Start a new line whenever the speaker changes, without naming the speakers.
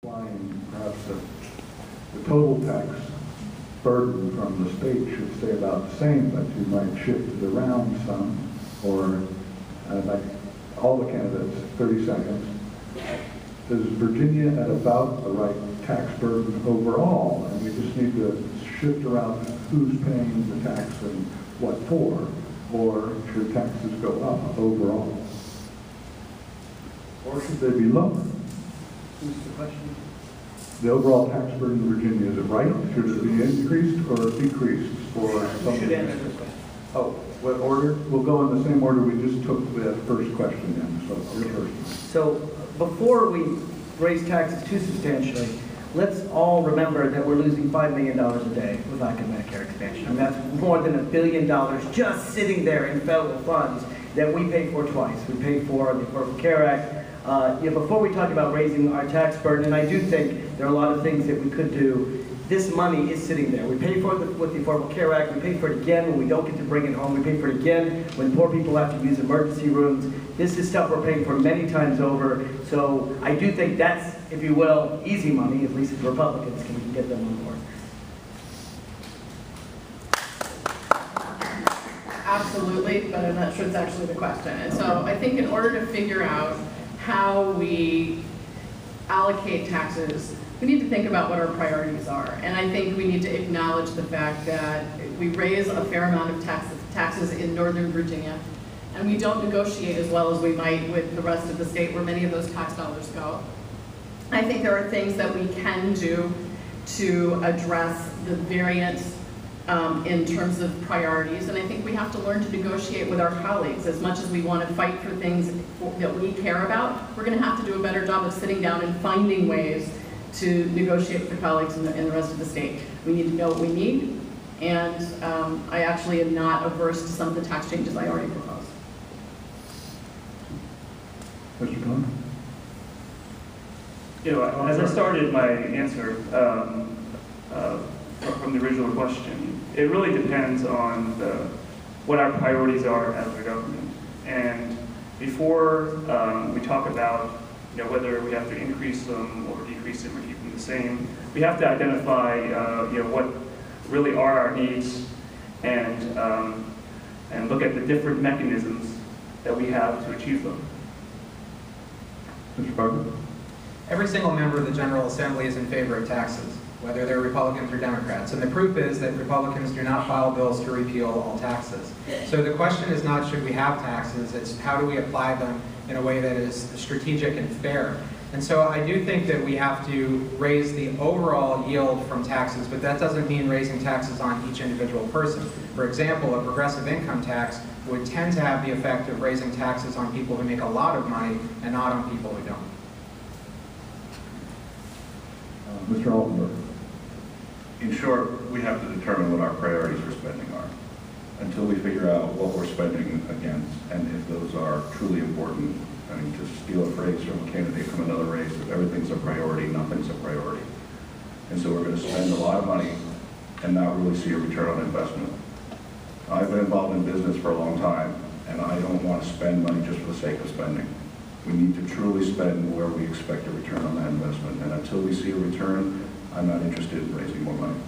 Perhaps the total tax burden from the state should stay about the same, but you might shift it around some, or like all the candidates, 30 seconds. Is Virginia at about the right tax burden overall? And we just need to shift around who's paying the tax and what for, or should taxes go up overall? Or should they be lower?
Who's the question?
The overall tax burden in Virginia, is it right? Should it be increased or decreased for some?
You should answer this question.
Oh, what order? We'll go in the same order we just took the first question in. So your first.
So before we raise taxes too substantially, let's all remember that we're losing $5 million a day with lack of Medicare expansion. I mean, that's more than $1 billion just sitting there in federal funds that we pay for twice. We pay for the Affordable Care Act. Before we talk about raising our tax burden, and I do think there are a lot of things that we could do, this money is sitting there. We pay for it with the Affordable Care Act. We pay for it again when we don't get to bring it home. We pay for it again when poor people have to use emergency rooms. This is stuff we're paying for many times over. So I do think that's, if you will, easy money, at least if Republicans can get them on board.
Absolutely, but I'm not sure it's actually the question. And so I think in order to figure out how we allocate taxes, we need to think about what our priorities are. And I think we need to acknowledge the fact that we raise a fair amount of taxes in Northern Virginia, and we don't negotiate as well as we might with the rest of the state where many of those tax dollars go. I think there are things that we can do to address the variance in terms of priorities, and I think we have to learn to negotiate with our colleagues. As much as we want to fight for things that we care about, we're going to have to do a better job of sitting down and finding ways to negotiate with the colleagues in the rest of the state. We need to know what we need, and I actually am not averse to some of the tax changes I already proposed.
Mr. Cohen?
As I started my answer from the original question, it really depends on what our priorities are as a government. And before we talk about whether we have to increase them or decrease them or keep them the same, we have to identify what really are our needs and look at the different mechanisms that we have to achieve them.
Mr. Parker?
Every single member of the General Assembly is in favor of taxes, whether they're Republicans or Democrats. And the proof is that Republicans do not file bills to repeal all taxes. So the question is not should we have taxes, it's how do we apply them in a way that is strategic and fair. And so I do think that we have to raise the overall yield from taxes, but that doesn't mean raising taxes on each individual person. For example, a progressive income tax would tend to have the effect of raising taxes on people who make a lot of money and not on people who don't.
Mr. Altenberg?
In short, we have to determine what our priorities for spending are until we figure out what we're spending against and if those are truly important. I mean, to steal a phrase from a candidate from another race, if everything's a priority, nothing's a priority. And so we're going to spend a lot of money and not really see a return on investment. I've been involved in business for a long time, and I don't want to spend money just for the sake of spending. We need to truly spend where we expect a return on that investment. And until we see a return, I'm not interested in raising more money.